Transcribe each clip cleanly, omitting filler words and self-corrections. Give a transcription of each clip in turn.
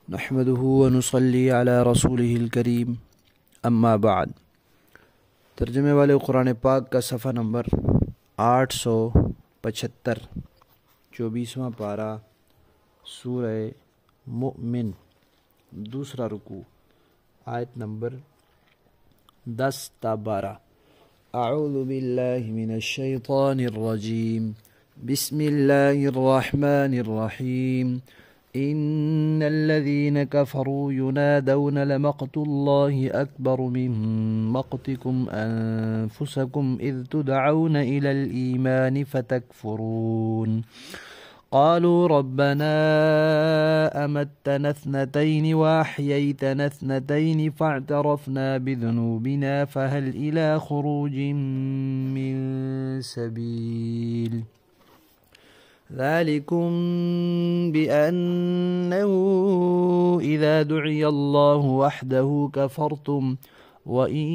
نحمده ونصلي على رسوله الكريم اما بعد۔ ترجمے والے قرآن پاک کا صفحہ نمبر 875، 24واں پارہ، سورہ مؤمن، دوسرا رکوع، آیت نمبر 10 تا 12۔ اعوذ باللہ من الشیطان الرجیم، بسم اللہ الرحمن الرحیم۔ ان الذين كفروا ينادون لمقت الله اكبر من مقتكم انفسكم اذ تدعون الى الايمان فتكفرون قالوا ربنا امتنا اثنتين واحييتنا اثنتين فاعترفنا بذنوبنا فهل الى خروج من سبيل ذلكم بأنه إذا دعي الله وحده كفرتم وإن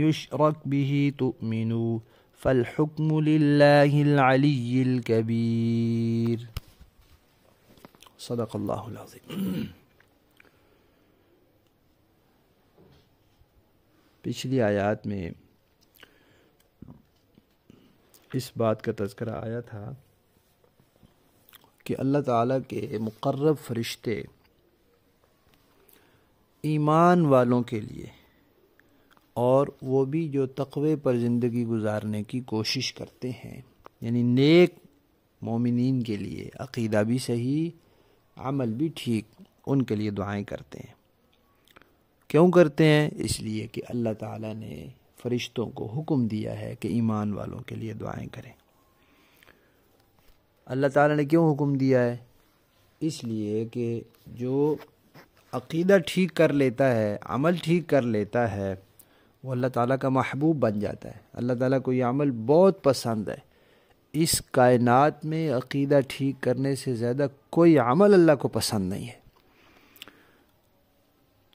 يشرك به تؤمنوا فالحكم لله العلي الكبير۔ صدق اللہ العظیم۔ پچھلی آیات میں اس بات کا تذکرہ آیا تھا کہ اللہ تعالیٰ کے مقرب فرشتے ایمان والوں کے لیے، اور وہ بھی جو تقوی پر زندگی گزارنے کی کوشش کرتے ہیں، یعنی نیک مومنین کے لیے، عقیدہ بھی صحیح، عمل بھی ٹھیک، ان کے لیے دعائیں کرتے ہیں۔ کیوں کرتے ہیں؟ اس لیے کہ اللہ تعالیٰ نے فرشتوں کو حکم دیا ہے کہ ایمان والوں کے لیے دعائیں کریں۔ اللہ تعالیٰ نے کیوں حکم دیا ہے؟ اس لیے کہ جو عقیدہ ٹھیک کر لیتا ہے، عمل ٹھیک کر لیتا ہے، وہ اللہ تعالیٰ کا محبوب بن جاتا ہے۔ اللہ تعالیٰ کو یہ عمل بہت پسند ہے۔ اس کائنات میں عقیدہ ٹھیک کرنے سے زیادہ کوئی عمل اللہ کو پسند نہیں ہے۔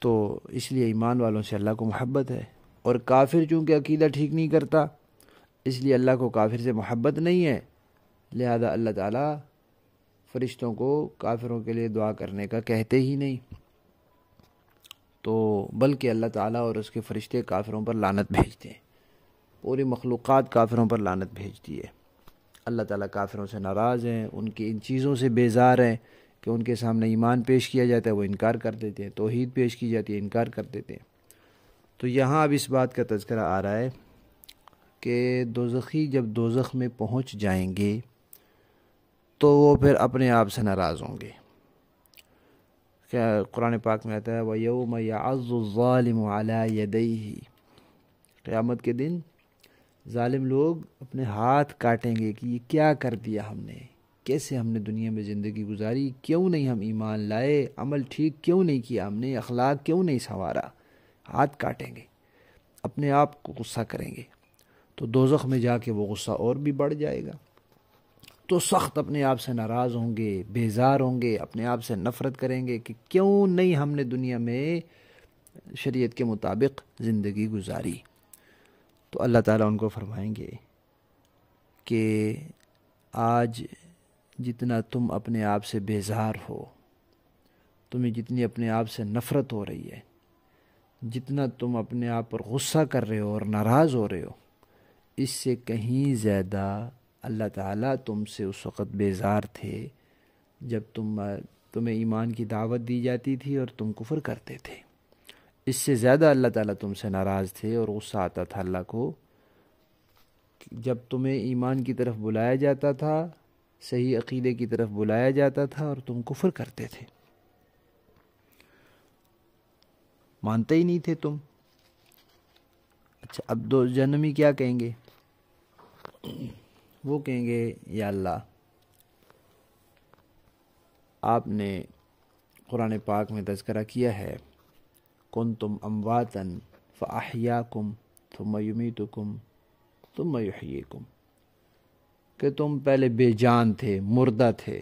تو اس لیے ایمان والوں سے اللہ کو محبت ہے، اور کافر چونکہ عقیدہ ٹھیک نہیں کرتا، اس لیے اللہ کو کافر سے محبت نہیں ہے، لہذا اللہ تعالیٰ فرشتوں کو کافروں کے لیے دعا کرنے کا کہتے ہی نہیں، تو بلکہ اللہ تعالیٰ اور اس کے فرشتے کافروں پر لعنت بھیجتے ہیں۔ پوری مخلوقات کافروں پر لعنت بھیجتی ہے۔ اللہ تعالیٰ کافروں سے ناراض ہیں، ان کی ان چیزوں سے بیزار ہیں کہ ان کے سامنے ایمان پیش کیا جاتا ہے وہ انکار کر دیتے ہیں، توحید پیش کی جاتی ہے انکار کر دیتے ہیں۔ تو یہاں اب اس بات کا تذکرہ آ رہا ہے کہ دوزخی جب دوزخ میں پہنچ جائیں گے تو وہ پھر اپنے آپ سے ناراض ہوں گے۔ کیا قرآن پاک میں آتا ہے وَيَوْمَ يَعَضُّ الظَّالِمُ عَلَى يَدَيْهِ، قیامت کے دن ظالم لوگ اپنے ہاتھ کاٹیں گے کہ یہ کیا کر دیا ہم نے، کیسے ہم نے دنیا میں زندگی گزاری، کیوں نہیں ہم ایمان لائے، عمل ٹھیک کیوں نہیں کیا ہم نے، اخلاق کیوں نہیں سنوارا۔ ہاتھ کاٹیں گے، اپنے آپ کو غصہ کریں گے، تو دوزخ میں جا کے وہ غصہ اور بھی بڑھ جائے گا، تو سخت اپنے آپ سے ناراض ہوں گے، بیزار ہوں گے، اپنے آپ سے نفرت کریں گے کہ کیوں نہیں ہم نے دنیا میں شریعت کے مطابق زندگی گزاری۔ تو اللہ تعالیٰ ان کو فرمائیں گے کہ آج جتنا تم اپنے آپ سے بیزار ہو، تمہیں جتنی اپنے آپ سے نفرت ہو رہی ہے، جتنا تم اپنے آپ پر غصہ کر رہے ہو اور ناراض ہو رہے ہو، اس سے کہیں زیادہ اللہ تعالیٰ تم سے اس وقت بیزار تھے جب تمہیں ایمان کی دعوت دی جاتی تھی اور تم کفر کرتے تھے۔ اس سے زیادہ اللہ تعالیٰ تم سے ناراض تھے اور غصہ آتا تھا اللہ کو جب تمہیں ایمان کی طرف بلایا جاتا تھا، صحیح عقیدے کی طرف بلایا جاتا تھا اور تم کفر کرتے تھے، مانتے ہی نہیں تھے تم۔ اچھا، اب دو جہنمی کیا کہیں گے؟ وہ کہیں گے یا اللہ، آپ نے قرآن پاک میں تذکرہ کیا ہے کنتم امواتا فاحیاکم ثم یمیتکم ثم یحییکم، کہ تم پہلے بے جان تھے، مردہ تھے،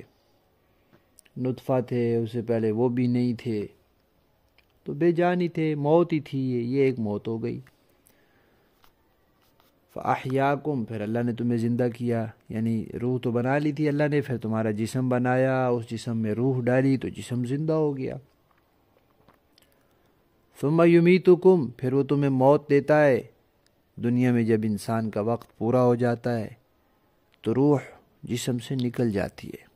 نطفہ تھے، اس سے پہلے وہ بھی نہیں تھے، تو بے جان ہی تھے، موت ہی تھی، یہ ایک موت ہو گئی۔ فاحیاکم، پھر اللہ نے تمہیں زندہ کیا، یعنی روح تو بنا لی تھی اللہ نے، پھر تمہارا جسم بنایا، اس جسم میں روح ڈالی تو جسم زندہ ہو گیا۔ ثم یمیتکم، پھر وہ تمہیں موت دیتا ہے دنیا میں جب انسان کا وقت پورا ہو جاتا ہے تو روح جسم سے نکل جاتی ہے۔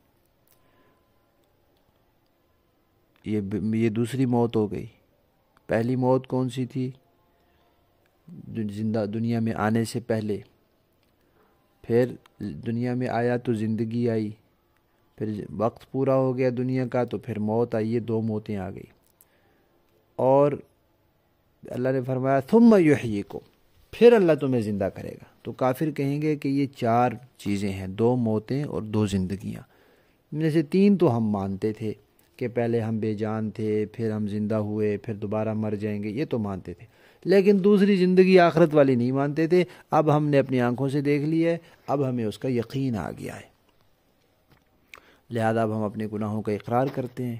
یہ دوسری موت ہو گئی۔ پہلی موت کون سی تھی؟ زندہ دنیا میں آنے سے پہلے، پھر دنیا میں آیا تو زندگی آئی، پھر وقت پورا ہو گیا دنیا کا تو پھر موت آئی، یہ دو موتیں آ گئی۔ اور اللہ نے فرمایا ثم یحییکم، پھر اللہ تمہیں زندہ کرے گا۔ تو کافر کہیں گے کہ یہ چار چیزیں ہیں، دو موتیں اور دو زندگیاں، میں سے تین تو ہم مانتے تھے کہ پہلے ہم بے جان تھے، پھر ہم زندہ ہوئے، پھر دوبارہ مر جائیں گے، یہ تو مانتے تھے، لیکن دوسری زندگی آخرت والی نہیں مانتے تھے۔ اب ہم نے اپنی آنکھوں سے دیکھ لی ہے، اب ہمیں اس کا یقین آ گیا ہے، لہذا اب ہم اپنے گناہوں کا اقرار کرتے ہیں،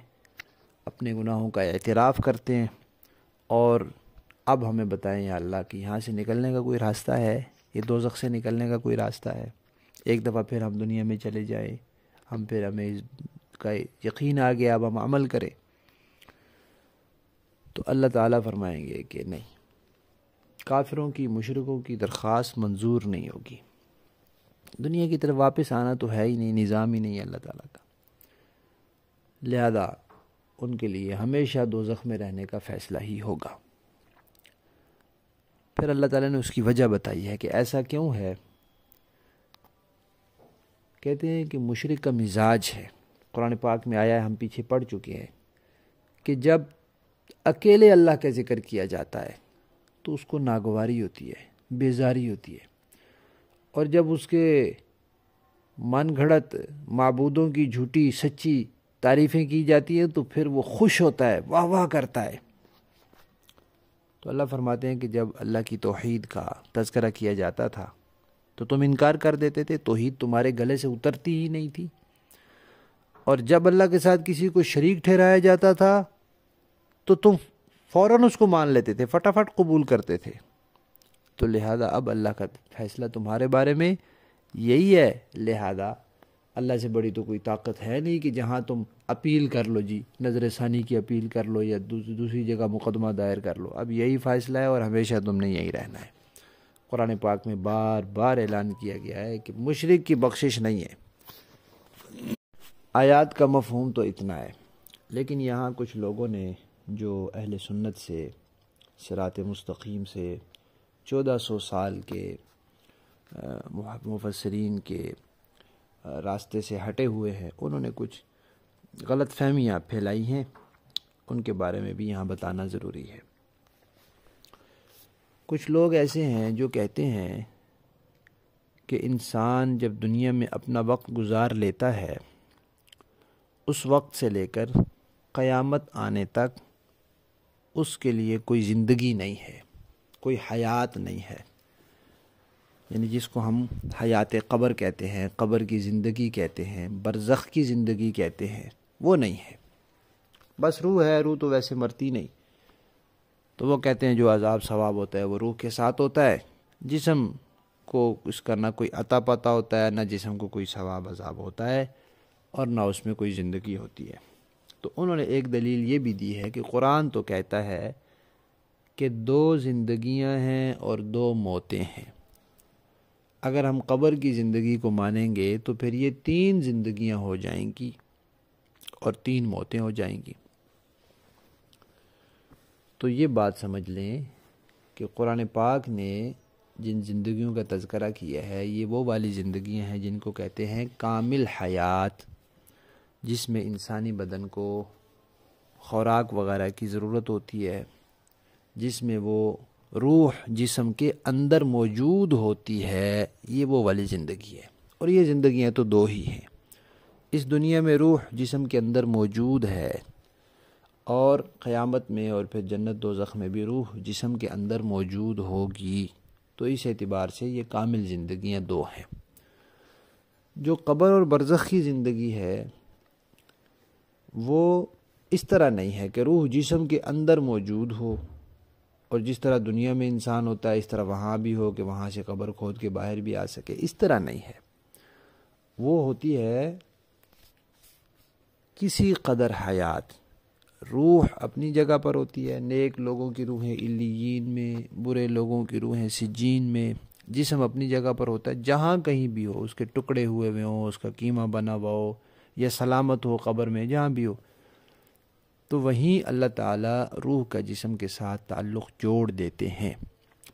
اپنے گناہوں کا اعتراف کرتے ہیں، اور اب ہمیں بتائیں یا اللہ کہ یہاں سے نکلنے کا کوئی راستہ ہے، یہ دوزخ سے نکلنے کا کوئی راستہ ہے؟ ایک دفعہ پھر ہم دنیا میں چلے جائیں، ہمیں اس کا یقین آ گیا، اب ہم عمل کریں۔ تو اللہ تعالیٰ فرمائیں گے کہ نہیں، کافروں کی، مشرکوں کی درخواست منظور نہیں ہوگی، دنیا کی طرف واپس آنا تو ہے ہی نہیں، نظام ہی نہیں ہے اللہ تعالیٰ کا، لہذا ان کے لیے ہمیشہ دوزخ میں رہنے کا فیصلہ ہی ہوگا۔ پھر اللہ تعالیٰ نے اس کی وجہ بتائی ہے کہ ایسا کیوں ہے۔ کہتے ہیں کہ مشرک کا مزاج ہے، قرآن پاک میں آیا ہے، ہم پیچھے پڑھ چکے ہیں، کہ جب اکیلے اللہ کا ذکر کیا جاتا ہے تو اس کو ناگواری ہوتی ہے، بیزاری ہوتی ہے، اور جب اس کے من گھڑت معبودوں کی جھوٹی سچی تعریفیں کی جاتی ہیں تو پھر وہ خوش ہوتا ہے، واہ واہ کرتا ہے۔ تو اللہ فرماتے ہیں کہ جب اللہ کی توحید کا تذکرہ کیا جاتا تھا تو تم انکار کر دیتے تھے، توحید تمہارے گلے سے اترتی ہی نہیں تھی، اور جب اللہ کے ساتھ کسی کو شریک ٹھہرایا جاتا تھا تو تم فوراً اس کو مان لیتے تھے، فٹافٹ قبول کرتے تھے۔ تو لہذا اب اللہ کا فیصلہ تمہارے بارے میں یہی ہے، لہذا اللہ سے بڑی تو کوئی طاقت ہے نہیں کہ جہاں تم اپیل کر لو، جی نظر ثانی کی اپیل کر لو یا دوسری جگہ مقدمہ دائر کر لو، اب یہی فیصلہ ہے اور ہمیشہ تم نے یہی رہنا ہے۔ قرآن پاک میں بار بار اعلان کیا گیا ہے کہ مشرک کی بخشش نہیں ہے۔ آیات کا مفہوم تو اتنا ہے، لیکن یہاں کچھ لوگوں نے جو اہل سنت سے، صراط مستقیم سے 1400 سال کے مفسرین کے راستے سے ہٹے ہوئے ہیں، انہوں نے کچھ غلط فہمیاں پھیلائی ہیں، ان کے بارے میں بھی یہاں بتانا ضروری ہے۔ کچھ لوگ ایسے ہیں جو کہتے ہیں کہ انسان جب دنیا میں اپنا وقت گزار لیتا ہے، اس وقت سے لے کر قیامت آنے تک اس کے لیے کوئی زندگی نہیں ہے، کوئی حیات نہیں ہے، یعنی جس کو ہم حیات قبر کہتے ہیں، قبر کی زندگی کہتے ہیں، برزخ کی زندگی کہتے ہیں، وہ نہیں ہے، بس روح ہے، روح تو ویسے مرتی نہیں۔ تو وہ کہتے ہیں جو عذاب ثواب ہوتا ہے وہ روح کے ساتھ ہوتا ہے، جسم کو اس کا نہ کوئی عطا پتہ ہوتا ہے، نہ جسم کو کوئی ثواب عذاب ہوتا ہے، اور نہ اس میں کوئی زندگی ہوتی ہے۔ تو انہوں نے ایک دلیل یہ بھی دی ہے کہ قرآن تو کہتا ہے کہ 2 زندگیاں ہیں اور 2 موتیں ہیں، اگر ہم قبر کی زندگی کو مانیں گے تو پھر یہ 3 زندگیاں ہو جائیں گی اور 3 موتیں ہو جائیں گی۔ تو یہ بات سمجھ لیں کہ قرآن پاک نے جن زندگیوں کا تذکرہ کیا ہے یہ وہ والی زندگیاں ہیں جن کو کہتے ہیں کامل حیات، جس میں انسانی بدن کو خوراک وغیرہ کی ضرورت ہوتی ہے، جس میں وہ روح جسم کے اندر موجود ہوتی ہے، یہ وہ والی زندگی ہے۔ اور یہ زندگیاں تو 2 ہی ہیں، اس دنیا میں روح جسم کے اندر موجود ہے، اور قیامت میں اور پھر جنت دوزخ میں بھی روح جسم کے اندر موجود ہوگی۔ تو اس اعتبار سے یہ کامل زندگیاں 2 ہیں۔ جو قبر اور برزخ کی زندگی ہے وہ اس طرح نہیں ہے کہ روح جسم کے اندر موجود ہو، اور جس طرح دنیا میں انسان ہوتا ہے اس طرح وہاں بھی ہو کہ وہاں سے قبر کھود کے باہر بھی آ سکے، اس طرح نہیں ہے۔ وہ ہوتی ہے کسی قدر حیات، روح اپنی جگہ پر ہوتی ہے، نیک لوگوں کی روحیں علیین میں، برے لوگوں کی روحیں سجین میں، جسم اپنی جگہ پر ہوتا ہے، جہاں کہیں بھی ہو، اس کے ٹکڑے ہوئے ہوئے ہوں، اس کا قیمہ بنا ہوا ہو یا سلامت ہو قبر میں، جہاں بھی ہو، تو وہیں اللہ تعالیٰ روح کا جسم کے ساتھ تعلق جوڑ دیتے ہیں۔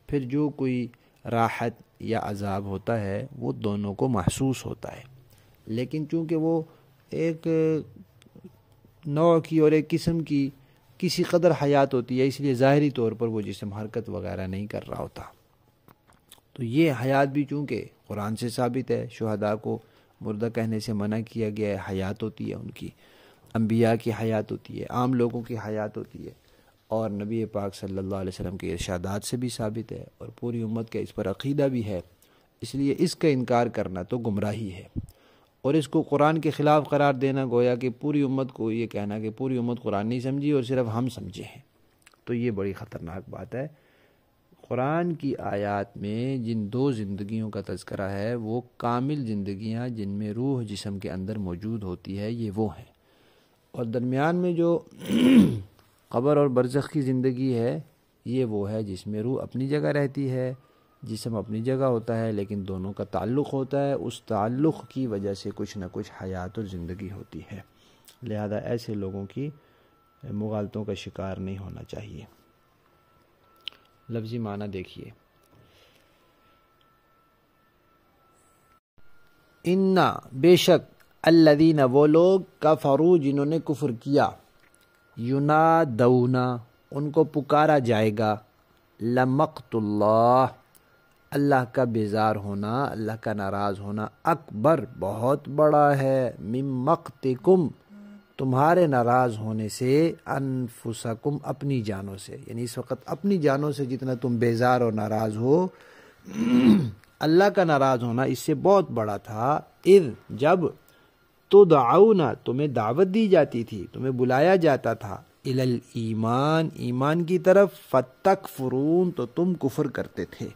پھر جو کوئی راحت یا عذاب ہوتا ہے وہ دونوں کو محسوس ہوتا ہے، لیکن چونکہ وہ ایک نوع کی اور ایک قسم کی کسی قدر حیات ہوتی ہے، اس لیے ظاہری طور پر وہ جسم حرکت وغیرہ نہیں کر رہا ہوتا۔ تو یہ حیات بھی چونکہ قرآن سے ثابت ہے، شہداء کو مردہ کہنے سے منع کیا گیا ہے، حیات ہوتی ہے ان کی، انبیاء کی حیات ہوتی ہے، عام لوگوں کی حیات ہوتی ہے، اور نبی پاک صلی اللہ علیہ وسلم کے ارشادات سے بھی ثابت ہے، اور پوری امت کا اس پر عقیدہ بھی ہے۔ اس لیے اس کا انکار کرنا تو گمراہی ہے، اور اس کو قرآن کے خلاف قرار دینا گویا کہ پوری امت کو یہ کہنا کہ پوری امت قرآن نہیں سمجھی اور صرف ہم سمجھے ہیں، تو یہ بڑی خطرناک بات ہے۔ قرآن کی آیات میں جن دو زندگیوں کا تذکرہ ہے وہ کامل زندگیاں جن میں روح جسم کے اندر موجود ہوتی ہے، یہ وہ ہیں، اور درمیان میں جو قبر اور برزخ کی زندگی ہے یہ وہ ہے جس میں روح اپنی جگہ رہتی ہے، جسم اپنی جگہ ہوتا ہے، لیکن دونوں کا تعلق ہوتا ہے، اس تعلق کی وجہ سے کچھ نہ کچھ حیات اور زندگی ہوتی ہے، لہذا ایسے لوگوں کی مغالطوں کا شکار نہیں ہونا چاہیے۔ لفظی معنی دیکھیے، انا بے شک، الذین وہ لوگ، کفروا جنہوں نے کفر کیا، ینادون ان کو پکارا جائے گا، لمقت اللہ اللہ کا بیزار ہونا، اللہ کا ناراض ہونا، اکبر بہت بڑا ہے، من مقتکم تمہارے ناراض ہونے سے، انفسکم اپنی جانوں سے، یعنی اس وقت اپنی جانوں سے جتنا تم بیزار اور ناراض ہو، اللہ کا ناراض ہونا اس سے بہت بڑا تھا، اذ جب، تدعون تمہیں دعوت دی جاتی تھی، تمہیں بلایا جاتا تھا، الی الایمان ایمان کی طرف، فتکفرون تو تم کفر کرتے تھے۔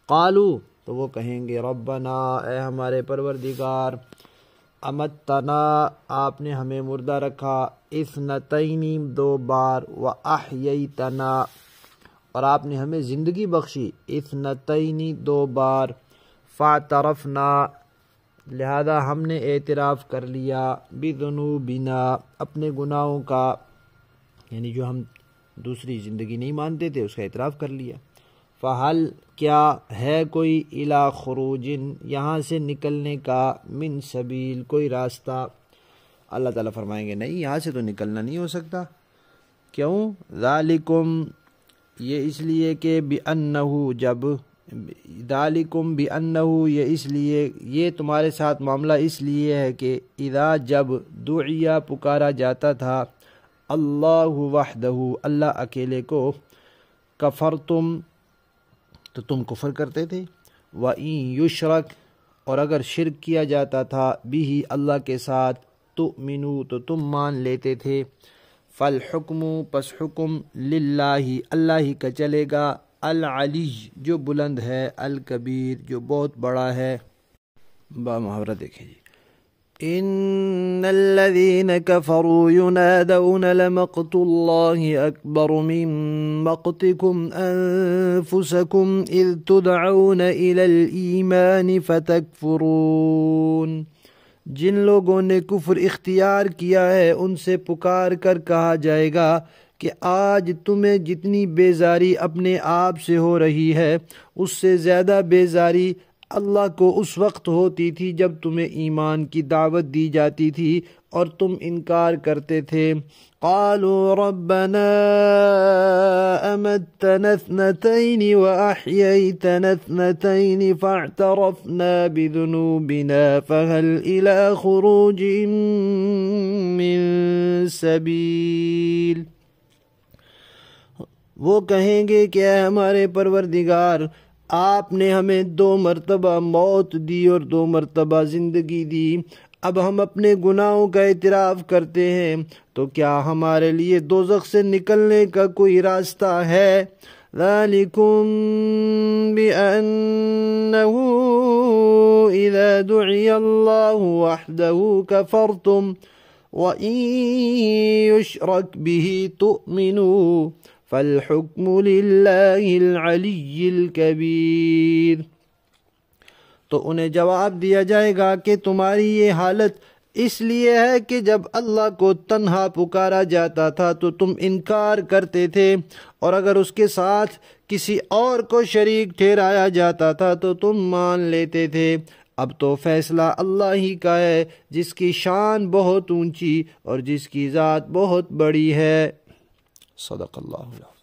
قالو تو وہ کہیں گے، ربنا اے ہمارے پروردگار، امتنا آپ نے ہمیں مردہ رکھا، اثنتین دو بار، واحییتنا اور آپ نے ہمیں زندگی بخشی، اثنتین دو بار، فاعترفنا لہذا ہم نے اعتراف کر لیا، بذنوبنا اپنے گناہوں کا، یعنی جو ہم دوسری زندگی نہیں مانتے تھے اس کا اعتراف کر لیا، فہل کیا ہے کوئی، الی خروج یہاں سے نکلنے کا، من سبیل کوئی راستہ، اللہ تعالیٰ فرمائیں گے نہیں، یہاں سے تو نکلنا نہیں ہو سکتا، کیوں، ذالکم یہ اس لیے کہ بأنہ جب، ذالکم بأنہ یہ اس لیے، یہ تمہارے ساتھ معاملہ اس لیے ہے کہ اذا جب دعیا پکارا جاتا تھا، اللہ وحدہ اللہ اکیلے کو، کفرتم تو تم کفر کرتے تھے، وَإِن یشرک اور اگر شرک کیا جاتا تھا، بھی اللہ کے ساتھ، تؤمنو تو تم مان لیتے تھے، فالحکم پس حکم، للہ اللہ ہی کا چلے گا، العلی جو بلند ہے، الکبیر جو بہت بڑا ہے۔ با محاورہ دیکھیں جی، ان الذين كفروا ينادون لمقت الله اكبر من مقتكم انفسكم اذ تدعون الى الايمان فتكفرون جن لوگوں نے کفر اختیار کیا ہے ان سے پکار کر کہا جائے گا کہ آج تمہیں جتنی بیزاری اپنے آپ سے ہو رہی ہے اس سے زیادہ بیزاری اللہ کو اس وقت ہوتی تھی جب تمہیں ایمان کی دعوت دی جاتی تھی اور تم انکار کرتے تھے۔ قالوا ربنا امتنا اثنتين واحييتنا اثنتين فاعترفنا بذنوبنا فهل الى خروج من سبيل وہ کہیں گے کہ اے ہمارے پروردگار، آپ نے ہمیں 2 مرتبہ موت دی اور 2 مرتبہ زندگی دی، اب ہم اپنے گناہوں کا اعتراف کرتے ہیں، تو کیا ہمارے لیے دوزخ سے نکلنے کا کوئی راستہ ہے؟ ذالکم بأنہ اذا دعی اللہ وحدہ کفرتم وَإِن يُشْرَكْ بِهِ تُؤْمِنُوا فَالْحُكْمُ لِلَّهِ الْعَلِيِّ الْكَبِيرِ۔ تو انہیں جواب دیا جائے گا کہ تمہاری یہ حالت اس لیے ہے کہ جب اللہ کو تنہا پکارا جاتا تھا تو تم انکار کرتے تھے، اور اگر اس کے ساتھ کسی اور کو شریک ٹھہرایا جاتا تھا تو تم مان لیتے تھے۔ اب تو فیصلہ اللہ ہی کا ہے، جس کی شان بہت اونچی اور جس کی ذات بہت بڑی ہے۔ صدق اللہ العظیم۔